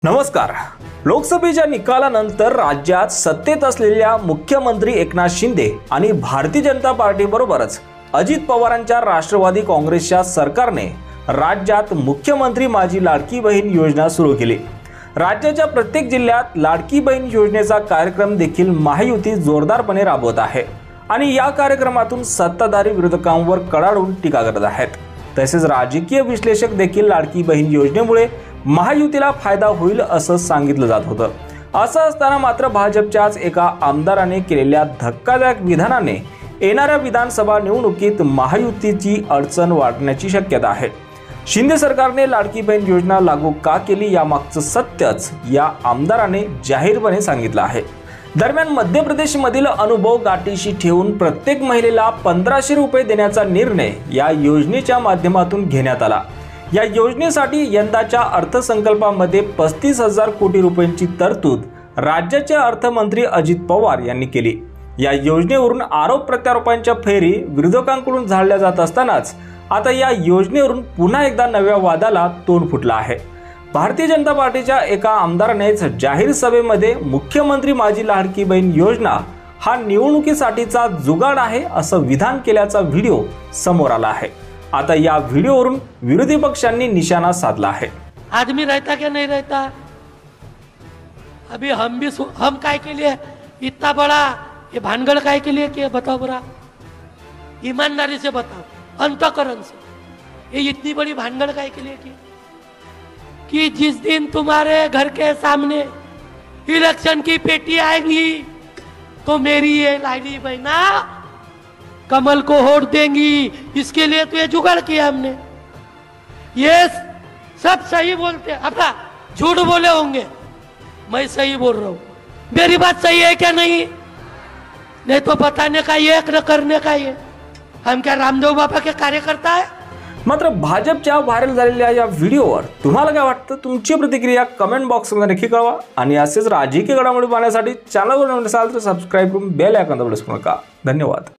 नमस्कार। लोकसभेच्या निकालानंतर राज्यात सत्तेत असलेल्या मुख्यमंत्री एकनाथ शिंदे आणि भारतीय जनता पार्टी बरोबरच अजित पवारांच्या राष्ट्रवादी काँग्रेसच्या सरकारने राज्यात मुख्यमंत्री माझी लाडकी बहीण योजना सुरू केली। राज्याच्या प्रत्येक जिल्ह्यात लाडकी बहीण योजनेचा कार्यक्रम देखील महायुती जोरदारपणे राबवत आहे आणि या कार्यक्रमातून सत्ताधारी विरोधकांवर कडाडून टीका करत आहेत। तसेच राजकीय विश्लेषक देखील लाडकी बहीण योजनेमुळे महायुतीला फायदा होईल असं सांगितलं जात होतं। असं असताना मात्र भाजपच्याच एका आमदाराने केलेल्या धक्कादायक विधानाने येणाऱ्या विधानसभा निवडणुकीत महायुतीची अडचण वाढण्याची शक्यता आहे। शिंदे सरकारने लाडकी बहीण योजना लागू का केली यामागचं सत्यच या आमदाराने जाहीरपणे सांगितलं आहे। दरम्यान मध्य प्रदेशमधील अनुभव गाठीशी ठेवून प्रत्येक महिलेला 1500 रुपये देण्याचा निर्णय या योजनेच्या माध्यमातून घेण्यात आला। या योजनेसाठी यंदाच्या अर्थसंकल्पामध्ये 35,000 कोटी रुपयांची तरतूद राज्याचे अर्थमंत्री अजित पवार यांनी केली। या योजनेवरून आरोप प्रत्यारोपांच्या फेरी विरोधकांकडून झाडल्या जात असतानाच आता या योजनेवरून पुन्हा एकदा नव्या वादाला तोंड फुटलं आहे। भारतीय जनता पार्टीच्या एका आमदारानेच जाहीर सभेमध्ये मुख्यमंत्री माझी लाडकी बहीण योजना हा निवडणुकीसाठीचा जुगाड आहे असं विधान केल्याचा व्हिडिओ समोर आला आहे। आता या व्हिडिओवरून विरोधी पक्षांनी निशाणा साधला है। आदमी रहता क्या नहीं रहता, अभी हम काय के लिए इतना बड़ा ये भानगड़ काय के लिए किया बताओ बरा, ईमानदारी से बताओ, अंतकरण से ये इतनी बड़ी भानगड़ काय के लिए की कि जिस दिन तुम्हारे घर के सामने इलेक्शन की पेटी आएगी तो मेरी ये लाडली बहना कमल को वोट देंगी, इसके लिए तो ये जुगाड़ किया हमने। ये सब सही बोलते हैं, अपना झूठ बोले होंगे, मैं सही बोल रहा हूं। मेरी बात सही है क्या नहीं तो बताने का ये न करने का ये। हम क्या रामदेव बाबा के कार्यकर्ता है? मात्र भाजपच्या व्हायरल झालेल्या या व्हिडिओवर तुम्हाला काय वाटतं? तुमची प्रतिक्रिया कमेंट बॉक्समध्ये नक्की कळवा आणि असेच राजकीय घडामोडी पाहण्यासाठी चॅनलवर नवीन असाल तर सबस्क्राइब करून बेल आयकॉन दाबून नका। धन्यवाद।